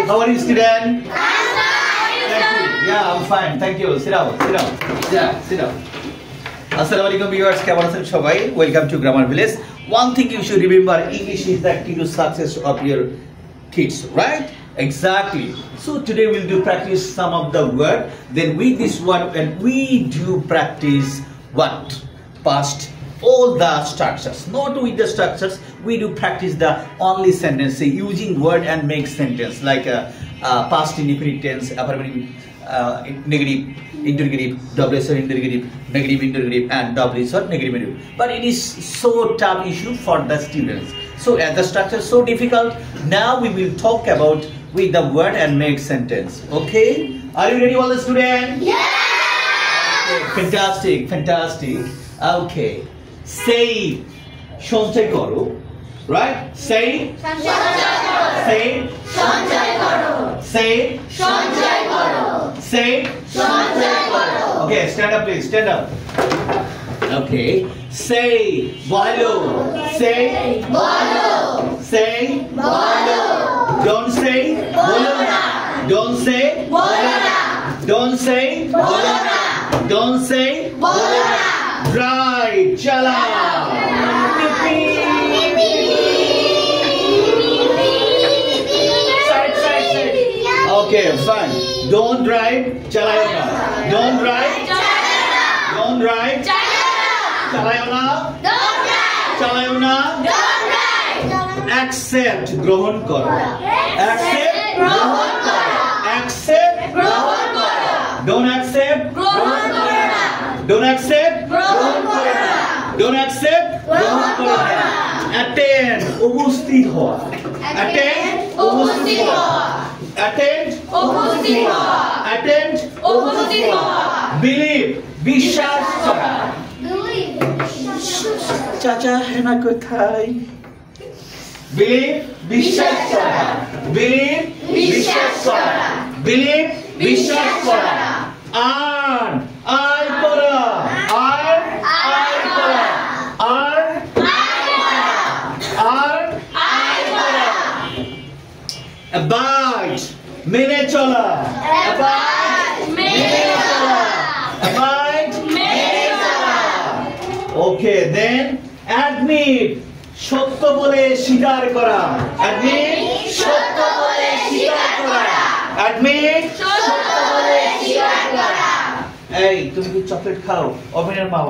How are you, student? Yeah, I'm fine. Thank you. Sit down. Yeah, sit down. Assalamualaikum viewers. কেমন আছেন সবাই? Welcome to Grammar Village. One thing you should remember: English is the key to success of your kids, right? Exactly. So today we'll do practice some of the word. Then with this one, and we do practice what? Past. All the structures, not with the structures. We do practice the only sentence, using word and make sentence like past indefinite tense, affirmative, negative interrogative, double S interrogative, negative interrogative, and double S negative. But it is so tough issue for the students. So as the structure is so difficult, now we will talk about with the word and make sentence. Okay? Are you ready, all the students? Yeah! Okay, fantastic. Okay. Say, সঞ্চয় করো, right? Say, say, সঞ্চয় করো, say, সঞ্চয় করো, say, সঞ্চয় করো। Okay, stand up, please. Stand up. Okay. Say, বলো. Say, বলো, say, বলো, don't say, বলো না. Don't say, বলো না, don't say, বলো না, don't say, বলো না। Right, chala. Side. Okay, fine. Don't drive, chalayo na. Don't drive, don't drive, chalayo na. Chalayo na. Accept, গ্রহণ করো. Accept, গ্রহণ করো, accept, গ্রহণ করো, don't accept, গ্রহণ করো না, don't accept, গ্রহণ করো না, don't accept, গ্রহণ করো না। attend, উপস্থিত হওয়া. Attend, উপস্থিত হওয়া, attend, উপস্থিত হওয়া, attend, উপস্থিত হওয়া। believe, বিশ্বাস করা. চাচা হেনা কোথায়? believe, বিশ্বাস করা. believe, বিশ্বাস করা. believe, বিশ্বাস করা. earn, আয় করা. earn, আয় করা. earn, earn, আয় করা, abide, মেনে চলা. abide, মেনে চলা, abide, মেনে চলা। okay, then admit, সত্য বলে স্বীকার করা. admit, সত্য বলে স্বীকার করা. admit, সত্য বলে স্বীকার করা। এই তুমি কি চকলেট খাও? ওভেনের মাও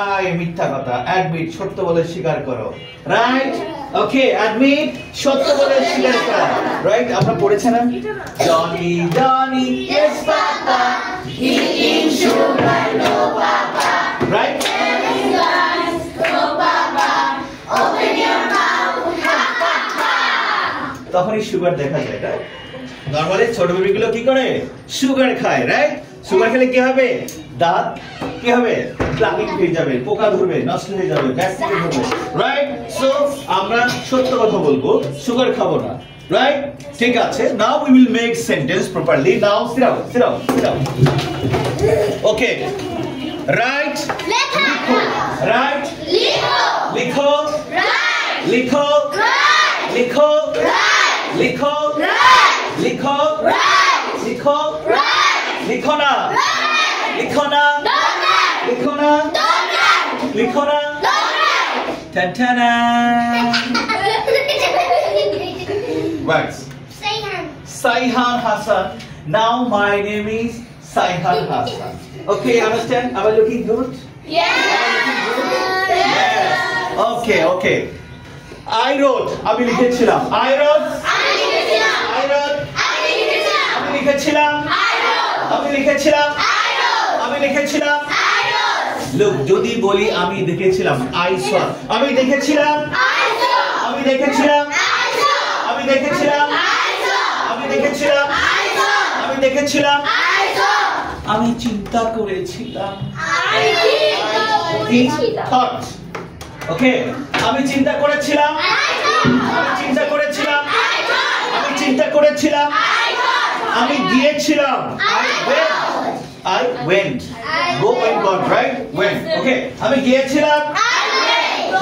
আই মিথ্যা কথা. admit, সত্য বলে স্বীকার করো. রাইট? ওকে, admit, সত্য বলে স্বীকার করা. রাইট? আমরা পড়েছি না? Johnny, yes papa, Eating sugar, no papa. right? Telling lies, no papa. Open your mouth, ha ha ha. তখনই সুগার দেখা যায়, রাইট? নরমালি ছোট বেবিগুলো কি করে? সুগার খায়, রাইট? সুগার খেলে কি হবে? দাঁত কি হবে? প্লাকিং হয়ে যাবে, পোকা ধরবে, নষ্ট হয়ে যাবে, ব্যাকটেরিয়া হবে, রাইট? সো আমরা সত্য কথা বলবো, সুগার খাবো না, রাইট? ঠিক আছে, now we will make sentence properly. Now sit down. Okay, right, লেখা, রাইট, লিখো, লিখো, রাইট, লিখো, রাইট, লিখো, রাইট, লিখো, রাইট, লিখো, রাইট, লিখো, রাইট, লিখো না, রাইট, লিখো না, don't write, লিখো না, don't write, লিখো না. don't write. Ta-ta-da! Words. Saihan Hassan. Now my name is Saihan Hassan. Okay, understand? Am I looking good? Yes. Yes. Okay. I wrote. আমি লিখেছিলাম. I wrote. আমি লিখেছিলাম, I wrote. আমি লিখেছিলাম, আমি লিখেছিলাম. I wrote, আমি লিখেছিলাম. I wrote, আমি লিখেছিলাম. I wrote, Look, যদি বলি আমি দেখেছিলাম. I saw. আমি দেখেছিলাম. I saw, আমি দেখেছিলাম. I saw, আমি দেখেছিলাম. I saw, আমি দেখেছিলাম. I saw, আমি দেখেছিলাম. I saw, আমি চিন্তা করেছিলাম. I Think, thought. Okay, আমি চিন্তা করেছিলাম. আমি চিন্তা করেছিলাম. আমি চিন্তা করেছিলাম. আমি গিয়েছিলাম. I went. Go and got, right? Went. Okay, আমি গিয়েছিলাম.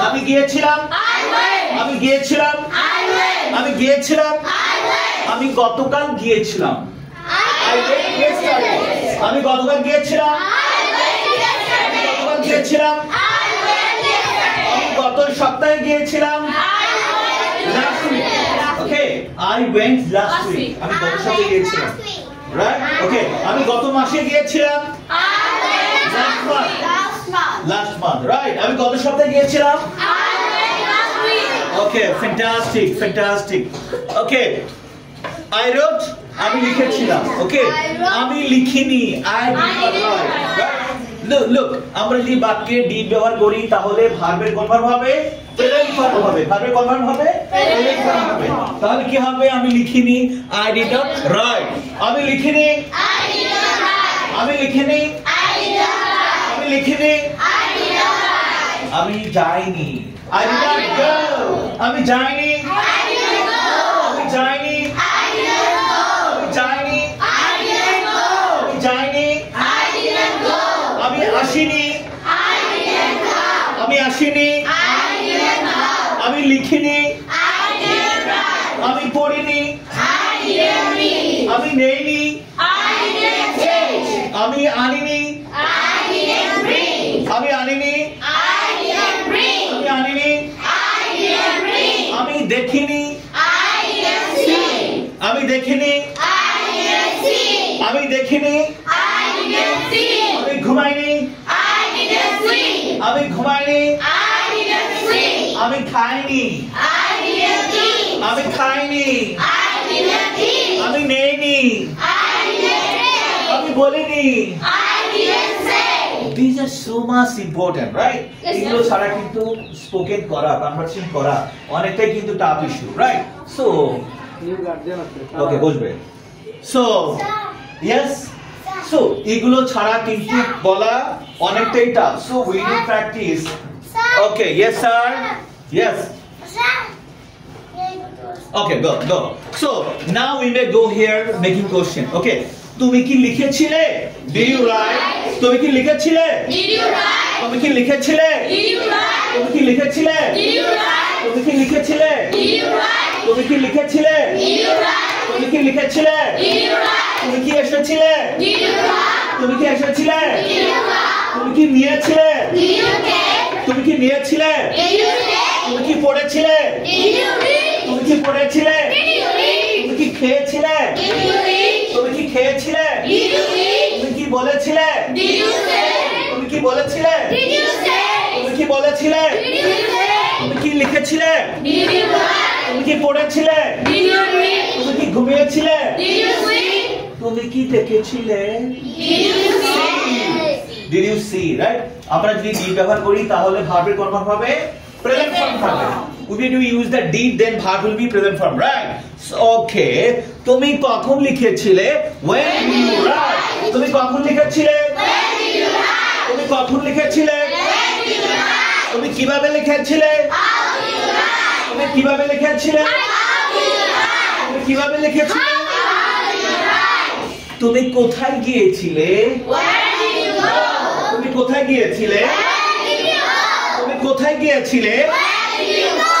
আমি গিয়েছিলাম. আমি গিয়েছিলাম. আমি গিয়েছিলাম. আমি গতকাল গিয়েছিলাম। I went yesterday. আমি গতকাল গিয়েছিলাম। আমি গতকাল গিয়েছিলাম। আমি গত সপ্তাহে গিয়েছিলাম। Last week. Okay. I went last week. আমি গত সপ্তাহে গিয়েছিলাম। Right? Okay. আমি গত মাসে গিয়েছিলাম। Last month. Right. আমি গত সপ্তাহে গিয়েছিলাম। Okay. Fantastic. Okay. I wrote. আমি লিখেছিলাম। Okay. আমি লিখিনি। I did not write. Right? Look. আমরা যদি বাক্যে did ব্যবহার করি তাহলে ভার্বের কোন ফর্ম হবে? প্রেজেন্ট ফর্ম হবে। ভার্বের কোন ফর্ম হবে? প্রেজেন্ট ফর্ম হবে। তাহলে কি হবে? আমি লিখিনি। I did not write. আমি লিখিনি। আমি লিখিনি। আমি লিখিনি। আমি যাইনি। I did not go. আমি যাইনি। আমি যাইনি। আমি যাইনি। আমি যাইনি। আমি আসিনি। আমি আসিনি। আমি লিখিনি। আমি পড়িনি। আমি নেইনি। আমি আনিনি। আমি আনিনি। আমি আনিনি। আমি দেখিনি। আমি দেখিনি। আমি দেখিনি। আমি ঘুমাইনি। আমি ঘুমাইনি। আমি খাইনি। আমি খাইনি। আমি নেইনি। আমি বলিনি। These are so much important, right? এগুলো ছাড়া কিন্তু স্পোকেন করা, কনভারসেশন করা অনেকটাই কিন্তু tough issue, right? So okay বসবে। সো yes, সো এগুলো ছাড়া কিন্তু বলা অনেকটাই tough. So we need practice. Okay, yes sir. Yes. Okay, go. So now we may go here making question. Okay. তুমি কি লিখেছিলে? Did you write? তুমি কি লিখেছিলে? Did you write? তুমি কি লিখেছিলে? Did you write? তুমি কি লিখেছিলে? Did you write? তুমি কি লিখেছিলে? Did you write? তুমি কি লিখেছিলে? Did you write? তুমি কি লিখেছিলে? Did you write? তুমি কি এসেছিলে? Did you write? তুমি কি এসেছিলে? Did you write? তুমি কি নিয়েছিলে? Did you take? তুমি কি নিয়েছিলে? Did you take? তুমি কি পড়েছিলে? Did you read? তুমি কি পড়েছিলে? Did you read? তুমি কি খেয়েছিলে? Did you read? তুমি কি খেয়েছিলে? Did you read? তুমি কি বলেছিলে? Did you say? তুমি কি বলেছিলে? Did you say? তুমি কি বলেছিলে? Did you say? তুমি কি লিখেছিলে? Did you write? তুমি কি পড়েছিলে? Did you read? তুমি কি ঘুমিয়েছিলে? Did you sleep? তুমি কি দেখেছিলে? Did you see? Did you see, right? আমরা যদি did ব্যবহার করি তাহলে ভার্বের কোন ফর্ম হবে? প্রেজেন্ট ফর্ম হবে। If you use the did then verb will be present form, right? So, okay. তুমি কখন লিখেছিলে? When did you write? তুমি কখন লিখেছিলে? When did you write? তুমি কখন লিখেছিলে? When did you write? তুমি কিভাবে লিখেছিলে? How did you write? তুমি কিভাবে লিখেছিলে? How did you write? তুমি কিভাবে লিখেছিলে? How did you write? তুমি কোথায় গিয়েছিলে? Where did you go? তুমি কোথায় গিয়েছিলে? Where did you go? তুমি কোথায় গিয়েছিলে? Where did you go?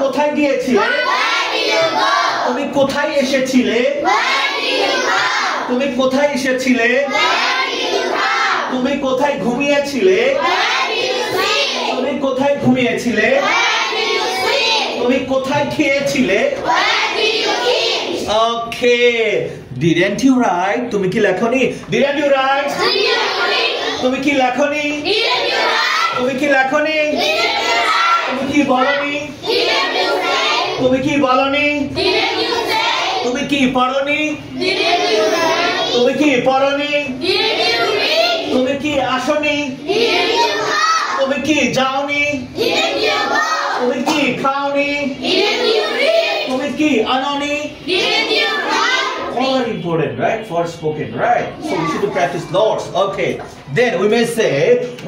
কোথায় গিয়েছিলে? Where did you go? তুমি কোথায় এসেছিলে? Where did you go? তুমি কোথায় এসেছিলে? Where did you come? তুমি কোথায় ঘুমিয়েছিলে? Where did you sleep? তুমি কোথায় ঘুমিয়েছিলে? Where did you sleep? তুমি কোথায় খেয়েছিলে? Where did you eat? Okay, didn't you write? তুমি কি লেখনি? Didn't you write? Did you read? তুমি কি লেখনি? Didn't you write? তুমি কি লেখনি? Didn't you write? তুমি কি বলনি? Didn't you say? তুমি কি বলনি? Didn't you say? তুমি কি পড়নি? Didn't you say? তুমি কি পড়নি? Didn't you read? তুমি কি আসনি? Didn't you come? তুমি কি যাওনি? Didn't you go? তুমি কি খাওনি? Didn't you read? তুমি কি আনোনি? Didn't you run? All are important, right? For spoken, right? So we should practice lots. Okay. Then we may say,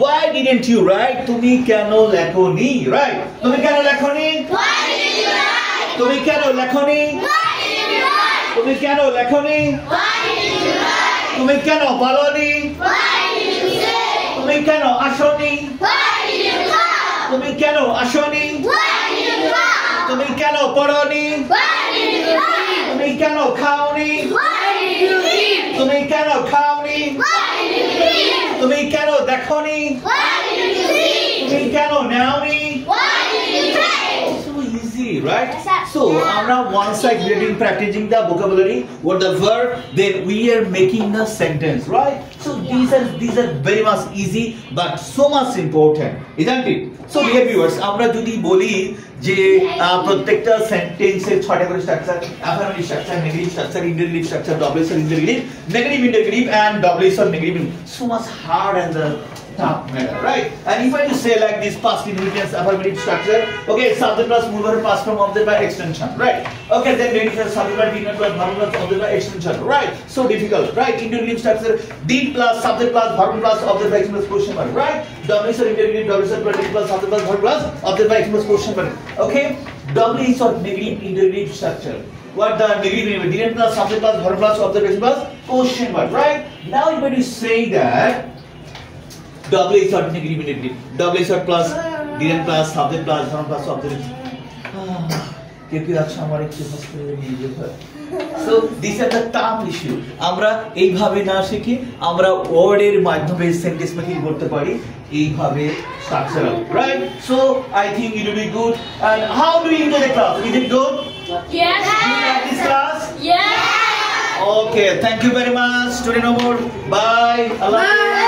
why didn't you write? তুমি কেন লেখনি? Right? তুমি কেন লেখনি? Why did you write? তুমি কেন লেখনি? Why did you write? তুমি কেন লেখনি? Why did you write? তুমি কেন বলনি? Why did you say? তুমি কেন আসনি? Why did you come? তুমি কেন আসনি? Why did you come? তুমি কেন পড়নি? Why did you come? তুমি কেন খাওনি? Why did you eat? তুমি কেন খাওনি? Why did you eat? তুমি কেন দেখোনি? Why did you see? তুমি কেন নেওনি? Why did you take? So easy, right? Yes, sir. So, আমরা once like reading, practicing the vocabulary, what the verb, then we are making the sentence, right? So these are very much easy, but so much important, isn't it? So dear viewers, আমরা যদি বলি যে প্রত্যেকটা সেন্টেন্সের 6টা করে structure, affirmative structure, negative structure, interrogative structure, double S interrogative, negative interrogative and double S or negative, so much hard and the tough matter, right? And if I just say like this, past intelligence, affirmative structure, okay, subject plus mood verb past form object by extension, right? Okay, then negative subject plus did not plus verb plus object by extension, right? So difficult, right? Interrogative structure, did plus subject plus verb plus object by extension plus question mark, right? Double S or interrogative, double S or did plus subject plus verb plus object by extension plus question mark, okay? Double S or negative interrogative structure. What the negative didn't plus subject plus verb plus object by extension plus question mark, right? Now if I do say that double S or negative interrogative, double S or plus didn't plus subject plus verb plus object. So these are the tough issue. আমরা এইভাবে না শিখি, আমরা ওয়ার্ডের মাধ্যমে sentence making করতে পারি এইভাবে structural, right? So I think it will be good. And how do you enjoy the class? Is it good? Yes. Do you like this class? Yes. Okay, thank you very much. Student Omar, bye. Allah. Bye.